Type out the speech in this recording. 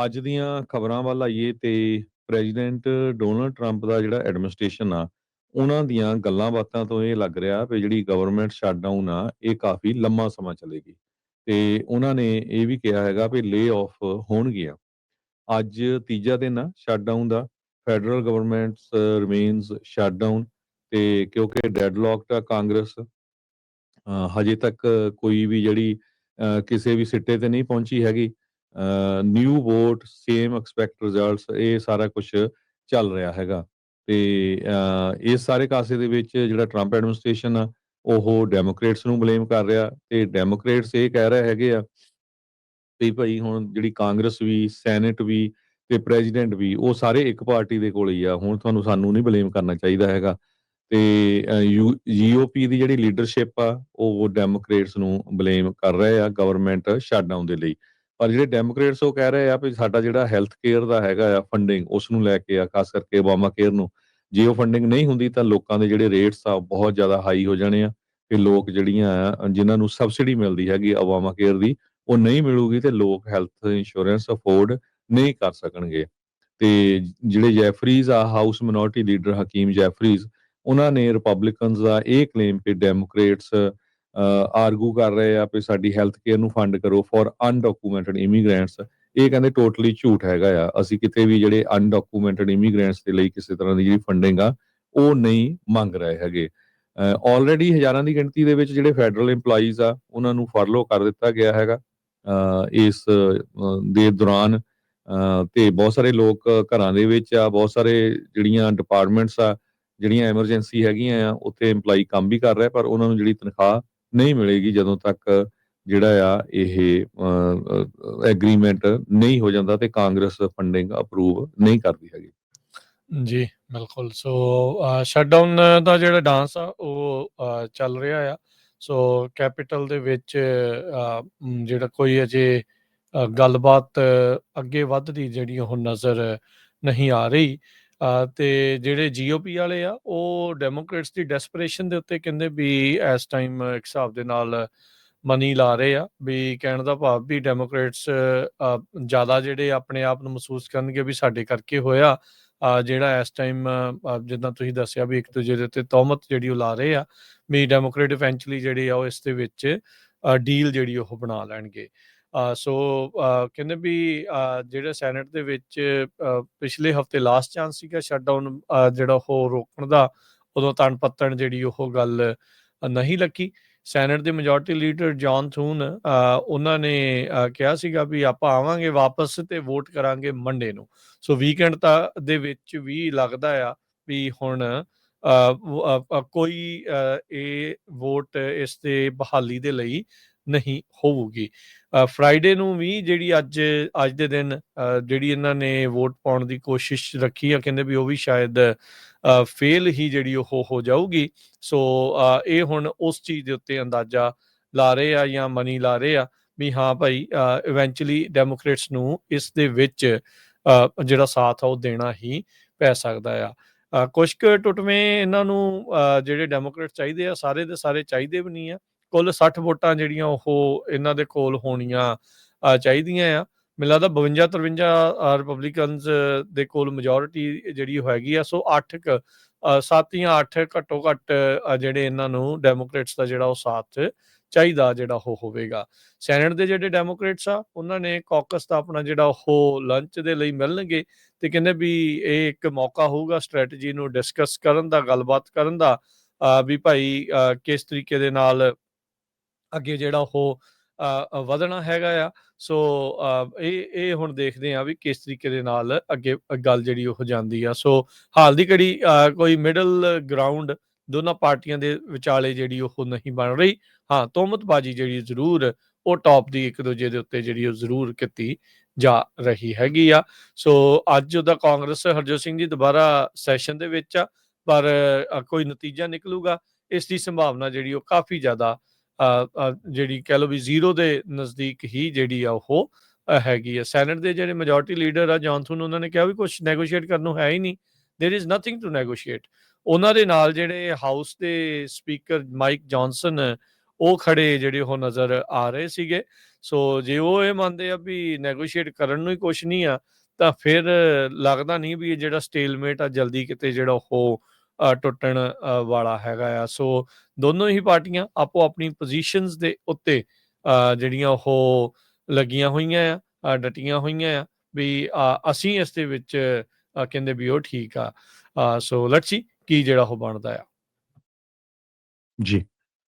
ਅੱਜ ਦੀਆਂ ਖਬਰਾਂ ਵੱਲ ਆਈਏ ਤੇ ਪ੍ਰੈਜ਼ੀਡੈਂਟ ਡੋਨਲਡ ਟਰੰਪ ਦਾ ਜਿਹੜਾ ਐਡਮਿਨਿਸਟ੍ਰੇਸ਼ਨ ਆ, ਉਹਨਾਂ ਦੀਆਂ ਗੱਲਾਂ ਬਾਤਾਂ ਤੋਂ ਇਹ ਲੱਗ ਰਿਹਾ ਵੀ ਜਿਹੜੀ ਗਵਰਨਮੈਂਟ ਸ਼ਟਡਾਊਨ ਆ, ਇਹ ਕਾਫੀ ਲੰਮਾ ਸਮਾਂ ਚੱਲੇਗੀ। ਤੇ ਉਹਨਾਂ ਨੇ ਇਹ ਵੀ ਕਿਹਾ ਹੈਗਾ ਵੀ ਲੇ ਆਫ ਹੋਣਗੀਆਂ। ਅੱਜ ਤੀਜਾ ਦਿਨ ਆ ਸ਼ਟਡਾਊਨ ਦਾ। ਫੈਡਰਲ ਗਵਰਨਮੈਂਟ ਰਿਮੇਨਸ ਸ਼ਟਡਾਊਨ ਤੇ ਕਿਉਂਕਿ ਡੈਡਲੌਕਡ ਆ ਕਾਂਗਰਸ, ਹਜੇ ਤੱਕ ਕੋਈ ਵੀ ਜਿਹੜੀ ਕਿਸੇ ਵੀ ਸਿੱਟੇ ਤੇ ਨਹੀਂ ਪਹੁੰਚੀ ਹੈਗੀ। New vote, same expect results, ਇਹ ਸਾਰਾ ਕੁਛ ਚੱਲ ਰਿਹਾ ਹੈਗਾ। ਤੇ ਇਸ ਸਾਰੇ ਕਾਸੇ ਦੇ ਵਿੱਚ ਜਿਹੜਾ ਟਰੰਪ ਐਡਮਿਨਿਸਟ੍ਰੇਸ਼ਨ ਆ, ਉਹ ਡੈਮੋਕ੍ਰੇਟਸ ਨੂੰ ਬਲੇਮ ਕਰ ਰਿਹਾ ਤੇ ਡੈਮੋਕ੍ਰੇਟਸ ਇਹ ਕਹਿ ਰਹੇ ਹੈਗੇ ਆ ਵੀ ਭਾਈ ਹੁਣ ਜਿਹੜੀ ਕਾਂਗਰਸ ਵੀ, ਸੈਨੇਟ ਵੀ ਤੇ ਪ੍ਰੈਜ਼ੀਡੈਂਟ ਵੀ, ਉਹ ਸਾਰੇ ਇੱਕ ਪਾਰਟੀ ਦੇ ਕੋਲ ਹੀ ਆ। ਹੁਣ ਤੁਹਾਨੂੰ ਸਾਨੂੰ ਨਹੀਂ ਬਲੇਮ ਕਰਨਾ ਚਾਹੀਦਾ ਹੈਗਾ। ਤੇ ਜੀਓਪੀ ਦੀ ਜਿਹੜੀ ਲੀਡਰਸ਼ਿਪ ਆ, ਉਹ ਡੈਮੋਕ੍ਰੇਟਸ ਨੂੰ ਬਲੇਮ ਕਰ ਰਹੇ ਆ ਗਵਰਨਮੈਂਟ ਸ਼ਟਡਾਊਨ ਦੇ ਲਈ। ਪਰ ਜਿਹੜੇ ਡੈਮੋਕ੍ਰੇਟਸ ਉਹ ਕਹਿ ਰਹੇ ਆ ਵੀ ਸਾਡਾ ਜਿਹੜਾ ਹੈਲਥ ਕੇਅਰ ਦਾ ਹੈਗਾ ਆ ਫੰਡਿੰਗ, ਉਸ ਨੂੰ ਲੈ ਕੇ ਆ, ਖਾਸ ਕਰਕੇ ਓਬਾਮਾ ਕੇਅਰ ਨੂੰ। ਜੇ ਉਹ ਫੰਡਿੰਗ ਨਹੀਂ ਹੁੰਦੀ ਤਾਂ ਲੋਕਾਂ ਦੇ ਜਿਹੜੇ ਰੇਟਸ ਆ, ਉਹ ਬਹੁਤ ਜ਼ਿਆਦਾ ਹਾਈ ਹੋ ਜਾਣੇ ਆ ਤੇ ਲੋਕ ਜਿਹੜੀਆਂ ਆ ਜਿਨ੍ਹਾਂ ਨੂੰ ਸਬਸਿਡੀ ਮਿਲਦੀ ਹੈਗੀ ਓਬਾਮਾ ਕੇਅਰ ਦੀ, ਉਹ ਨਹੀਂ ਮਿਲੂਗੀ ਤੇ ਲੋਕ ਹੈਲਥ ਇੰਸ਼ੋਰੈਂਸ ਅਫੋਰਡ ਨਹੀਂ ਕਰ ਸਕਣਗੇ। ਤੇ ਜਿਹੜੇ ਜੈਫਰੀਜ਼ ਆ, ਹਾਊਸ ਮਿਨੋਰਿਟੀ ਲੀਡਰ ਹਕੀਮ ਜੈਫਰੀਜ਼, ਉਹਨਾਂ ਨੇ ਰਿਪਬਲਿਕਨਸ ਦਾ ਇਹ ਕਲੇਮ ਕਿ ਡੈਮੋਕ੍ਰੇਟਸ ਆਰਗੂ ਕਰ ਰਹੇ ਆ ਵੀ ਸਾਡੀ ਹੈਲਥ ਕੇਅਰ ਨੂੰ ਫੰਡ ਕਰੋ ਫॉर ਅਨਡਾਕੂਮੈਂਟਡ ਇਮੀਗ੍ਰੈਂਟਸ। ਇਹ ਕਹਿੰਦੇ ਟੋਟਲੀ ਝੂਠ ਹੈਗਾ ਆ। ਅਸੀਂ ਕਿਤੇ ਵੀ ਜਿਹੜੇ ਅਨਡਾਕੂਮੈਂਟਡ ਇਮੀਗ੍ਰੈਂਟਸ ਦੇ ਲਈ ਕਿਸੇ ਤਰ੍ਹਾਂ ਦੀ ਜਿਹੜੀ ਫੰਡਿੰਗ ਆ, ਉਹ ਨਹੀਂ ਮੰਗ ਰਹੇ ਹੈਗੇ। ਆਲਰੇਡੀ ਹਜ਼ਾਰਾਂ ਦੀ ਗਿਣਤੀ ਦੇ ਵਿੱਚ ਜਿਹੜੇ ਫੈਡਰਲ EMPLOYEES ਆ, ਉਹਨਾਂ ਨੂੰ ਫਰਲੋ ਕਰ ਦਿੱਤਾ ਗਿਆ ਹੈਗਾ ਇਸ ਦੇ ਦੌਰਾਨ। ਤੇ ਬਹੁਤ ਸਾਰੇ ਲੋਕ ਘਰਾਂ ਦੇ ਵਿੱਚ ਆ, ਬਹੁਤ ਸਾਰੇ ਜਿਹੜੀਆਂ ਡਿਪਾਰਟਮੈਂਟਸ ਆ, ਜਿਹੜੀਆਂ ਐਮਰਜੈਂਸੀ ਹੈਗੀਆਂ ਆ, ਉੱਥੇ EMPLOYEE ਕੰਮ ਵੀ ਕਰ ਰਹੇ, ਪਰ ਉਹਨਾਂ ਨੂੰ ਜਿਹੜੀ ਤਨਖਾਹ ਨਹੀਂ ਮਿਲੇਗੀ ਜਦੋਂ ਤੱਕ ਜਿਹੜਾ ਆ ਇਹ ਐਗਰੀਮੈਂਟ ਨਹੀਂ ਹੋ ਜਾਂਦਾ ਤੇ ਕਾਂਗਰਸ ਫੰਡਿੰਗ ਅਪਰੂਵ ਨਹੀਂ ਕਰਦੀ ਹੈਗੀ। ਜੀ ਬਿਲਕੁਲ। ਸੋ ਸ਼ਟਡਾਊਨ ਦਾ ਜਿਹੜਾ ਡਾਂਸ ਆ ਉਹ ਚੱਲ ਰਿਹਾ ਆ। ਸੋ ਕੈਪੀਟਲ ਦੇ ਵਿੱਚ ਜਿਹੜਾ ਕੋਈ ਅਜੇ ਗੱਲਬਾਤ ਅੱਗੇ ਵੱਧਦੀ ਜਿਹੜੀ ਉਹ ਨਜ਼ਰ ਨਹੀਂ ਆ ਰਹੀ। ਤੇ ਜਿਹੜੇ GOP ਵਾਲੇ ਆ, ਉਹ ਡੈਮੋਕ੍ਰੇਟਸ ਦੀ ਡੈਸਪਰੇਸ਼ਨ ਦੇ ਉੱਤੇ ਕਹਿੰਦੇ ਵੀ ਇਸ ਟਾਈਮ ਇੱਕ ਹਿਸਾਬ ਦੇ ਨਾਲ ਮਨੀ ਲਾ ਰਹੇ ਆ। ਵੀ ਕਹਿਣ ਦਾ ਭਾਵ ਵੀ ਡੈਮੋਕ੍ਰੇਟਸ ਜ਼ਿਆਦਾ ਜਿਹੜੇ ਆਪਣੇ ਆਪ ਨੂੰ ਮਹਿਸੂਸ ਕਰਨਗੇ ਵੀ ਸਾਡੇ ਕਰਕੇ ਹੋਇਆ। ਜਿਹੜਾ ਇਸ ਟਾਈਮ ਜਿੱਦਾਂ ਤੁਸੀਂ ਦੱਸਿਆ ਵੀ ਇੱਕ ਦੂਜੇ ਦੇ ਉੱਤੇ ਤਹਿਮਤ ਜਿਹੜੀ ਉਹ ਲਾ ਰਹੇ ਆ, ਵੀ ਡੈਮੋਕ੍ਰੇਟ ਇਵੈਂਚੁਅਲੀ ਜਿਹੜੇ ਆ ਉਹ ਇਸ ਦੇ ਵਿੱਚ ਡੀਲ ਜਿਹੜੀ ਉਹ ਬਣਾ ਲੈਣਗੇ। ਸੋ ਕਹਿੰਦੇ ਵੀ ਜਿਹੜੇ ਸੈਨੇਟ ਦੇ ਵਿੱਚ ਪਿਛਲੇ ਹਫਤੇ ਲਾਸਟ ਚਾਂਸ ਸੀਗਾ ਸ਼ਟਡਾਊਨ ਜਿਹੜਾ ਉਹ ਰੋਕਣ ਦਾ, ਉਦੋਂ ਤਣ ਪੱਤਣ ਜਿਹੜੀ ਉਹ ਗੱਲ ਨਹੀਂ ਲੱਗੀ। ਸੈਨੇਟ ਦੇ ਮੈਜੋਰਟੀ ਲੀਡਰ ਜੌਨ ਥੂਨ, ਉਹਨਾਂ ਨੇ ਕਿਹਾ ਸੀਗਾ ਵੀ ਆਪਾਂ ਆਵਾਂਗੇ ਵਾਪਸ ਤੇ ਵੋਟ ਕਰਾਂਗੇ ਮੰਡੇ ਨੂੰ। ਸੋ ਵੀਕਐਂਡ ਦੇ ਵਿੱਚ ਵੀ ਲੱਗਦਾ ਆ ਵੀ ਹੁਣ ਕੋਈ ਇਹ ਵੋਟ ਇਸ ਦੇ ਬਹਾਲੀ ਦੇ ਲਈ ਨਹੀਂ ਹੋਊਗੀ। ਫਰਾਈਡੇ ਨੂੰ ਵੀ ਜਿਹੜੀ ਅੱਜ ਦੇ ਦਿਨ ਜਿਹੜੀ ਇਹਨਾਂ ਨੇ ਵੋਟ ਪਾਉਣ ਦੀ ਕੋਸ਼ਿਸ਼ ਰੱਖੀ ਆ, ਕਹਿੰਦੇ ਵੀ ਉਹ ਵੀ ਸ਼ਾਇਦ ਫੇਲ ਹੀ ਜਿਹੜੀ ਉਹ ਹੋ ਜਾਊਗੀ। ਸੋ ਇਹ ਹੁਣ ਉਸ ਚੀਜ਼ ਦੇ ਉੱਤੇ ਅੰਦਾਜ਼ਾ ਲਾ ਰਹੇ ਆ ਜਾਂ ਮਨੀ ਲਾ ਰਹੇ ਆ ਵੀ ਹਾਂ ਭਾਈ ਇਵੈਂਚੁਅਲੀ ਡੈਮੋਕ੍ਰੇਟਸ ਨੂੰ ਇਸ ਦੇ ਵਿੱਚ ਜਿਹੜਾ ਸਾਥ ਆ ਉਹ ਦੇਣਾ ਹੀ ਪੈ ਸਕਦਾ ਆ। ਕੁਛ ਕੁ ਟੁੱਟਵੇਂ ਇਹਨਾਂ ਨੂੰ ਜਿਹੜੇ ਡੈਮੋਕ੍ਰੇਟ ਚਾਹੀਦੇ ਆ, ਸਾਰੇ ਦੇ ਸਾਰੇ ਚਾਹੀਦੇ ਵੀ ਨਹੀਂ ਆ। ਕੁੱਲ 60 ਵੋਟਾਂ ਜਿਹੜੀਆਂ ਉਹ ਇਹਨਾਂ ਦੇ ਕੋਲ ਹੋਣੀਆਂ ਚਾਹੀਦੀਆਂ ਆ। ਮੈਨੂੰ ਲੱਗਦਾ 52-53 ਰਿਪਬਲਿਕਨਸ ਦੇ ਕੋਲ ਮੈਜੋਰਿਟੀ ਜਿਹੜੀ ਹੈਗੀ ਆ। ਸੋ 7 ਜਾਂ 8 ਘੱਟੋ ਘੱਟ ਜਿਹੜੇ ਇਹਨਾਂ ਨੂੰ ਡੈਮੋਕ੍ਰੇਟਸ ਦਾ ਜਿਹੜਾ ਉਹ ਸਾਥ ਚਾਹੀਦਾ ਜਿਹੜਾ ਉਹ ਹੋਵੇਗਾ। ਸੈਨੇਟ ਦੇ ਜਿਹੜੇ ਡੈਮੋਕ੍ਰੇਟਸ ਆ, ਉਹਨਾਂ ਨੇ ਕਾਕਸ ਦਾ ਆਪਣਾ ਜਿਹੜਾ ਉਹ ਲੰਚ ਦੇ ਲਈ ਮਿਲਣਗੇ ਤੇ ਕਹਿੰਦੇ ਵੀ ਇਹ ਇੱਕ ਮੌਕਾ ਹੋਊਗਾ ਸਟ੍ਰੈਟਜੀ ਨੂੰ ਡਿਸਕਸ ਕਰਨ ਦਾ, ਗੱਲਬਾਤ ਕਰਨ ਦਾ, ਵੀ ਭਾਈ ਕਿਸ ਤਰੀਕੇ ਦੇ ਨਾਲ ਅੱਗੇ ਜਿਹੜਾ ਉਹ ਵਧਣਾ ਹੈਗਾ ਆ। ਸੋ ਇਹ ਹੁਣ ਦੇਖਦੇ ਆ ਵੀ ਕਿਸ ਤਰੀਕੇ ਦੇ ਨਾਲ ਅੱਗੇ ਗੱਲ ਜਿਹੜੀ ਉਹ ਜਾਂਦੀ ਆ। ਸੋ ਹਾਲ ਦੀ ਘੜੀ ਕੋਈ ਮਿਡਲ ਗਰਾਊਂਡ ਦੋਨਾਂ ਪਾਰਟੀਆਂ ਦੇ ਵਿਚਾਲੇ ਜਿਹੜੀ ਉਹ ਨਹੀਂ ਬਣ ਰਹੀ। ਹਾਂ, ਤੋਮਤਬਾਜ਼ੀ ਜਿਹੜੀ ਜ਼ਰੂਰ ਉਹ ਟੌਪ ਦੀ ਇੱਕ ਦੂਜੇ ਦੇ ਉੱਤੇ ਜਿਹੜੀ ਉਹ ਜ਼ਰੂਰ ਕੀਤੀ ਜਾ ਰਹੀ ਹੈਗੀ ਆ। ਸੋ ਅੱਜ ਉਹਦਾ ਕਾਂਗਰਸ ਹਰਜੋਤ ਸਿੰਘ ਜੀ ਦੁਬਾਰਾ ਸੈਸ਼ਨ ਦੇ ਵਿੱਚ ਆ, ਪਰ ਕੋਈ ਨਤੀਜਾ ਨਿਕਲੂਗਾ ਇਸ ਦੀ ਸੰਭਾਵਨਾ ਜਿਹੜੀ ਉਹ ਕਾਫੀ ਜ਼ਿਆਦਾ ਜਿਹੜੀ ਕਹਿ ਲਓ ਵੀ ਜ਼ੀਰੋ ਦੇ ਨਜ਼ਦੀਕ ਹੀ ਜਿਹੜੀ ਆ ਉਹ ਹੈਗੀ ਆ। ਸੈਨੇਟ ਦੇ ਜਿਹੜੇ ਮੈਜੋਰਟੀ ਲੀਡਰ ਆ ਜੌਨਸਨ, ਉਹਨਾਂ ਨੇ ਕਿਹਾ ਵੀ ਕੁਝ ਨੈਗੋਸ਼ੀਏਟ ਕਰਨ ਨੂੰ ਹੈ ਹੀ ਨਹੀਂ, there is nothing to negotiate. ਉਹਨਾਂ ਦੇ ਨਾਲ ਜਿਹੜੇ ਹਾਊਸ ਦੇ ਸਪੀਕਰ ਮਾਈਕ ਜੌਨਸਨ, ਉਹ ਖੜੇ ਜਿਹੜੇ ਉਹ ਨਜ਼ਰ ਆ ਰਹੇ ਸੀਗੇ। ਸੋ ਜੇ ਉਹ ਇਹ ਮੰਨਦੇ ਆ ਵੀ ਨੈਗੋਸ਼ੀਏਟ ਕਰਨ ਨੂੰ ਹੀ ਕੁਛ ਨਹੀਂ ਆ, ਤਾਂ ਫਿਰ ਲੱਗਦਾ ਨਹੀਂ ਵੀ ਇਹ ਜਿਹੜਾ ਸਟੇਲਮੇਟ ਆ ਜਲਦੀ ਕਿਤੇ ਜਿਹੜਾ ਉਹ ਟੁੱਟਣ ਵਾਲਾ ਹੈਗਾ ਆ। ਸੋ ਦੋਨੋਂ ਹੀ ਪਾਰਟੀਆਂ ਆਪੋ ਆਪਣੀ ਪੋਜੀਸ਼ਨਸ ਦੇ ਉੱਤੇ ਜਿਹੜੀਆਂ ਉਹ ਲੱਗੀਆਂ ਹੋਈਆਂ ਆ, ਡਟੀਆਂ ਹੋਈਆਂ ਆ ਵੀ ਅਸੀਂ ਇਸ ਦੇ ਵਿੱਚ ਕਹਿੰਦੇ ਵੀ ਉਹ ਠੀਕ ਆ। ਸੋ ਲੈਟਸ ਸੀ ਕੀ ਜਿਹੜਾ ਉਹ ਬਣਦਾ ਆ। ਜੀ।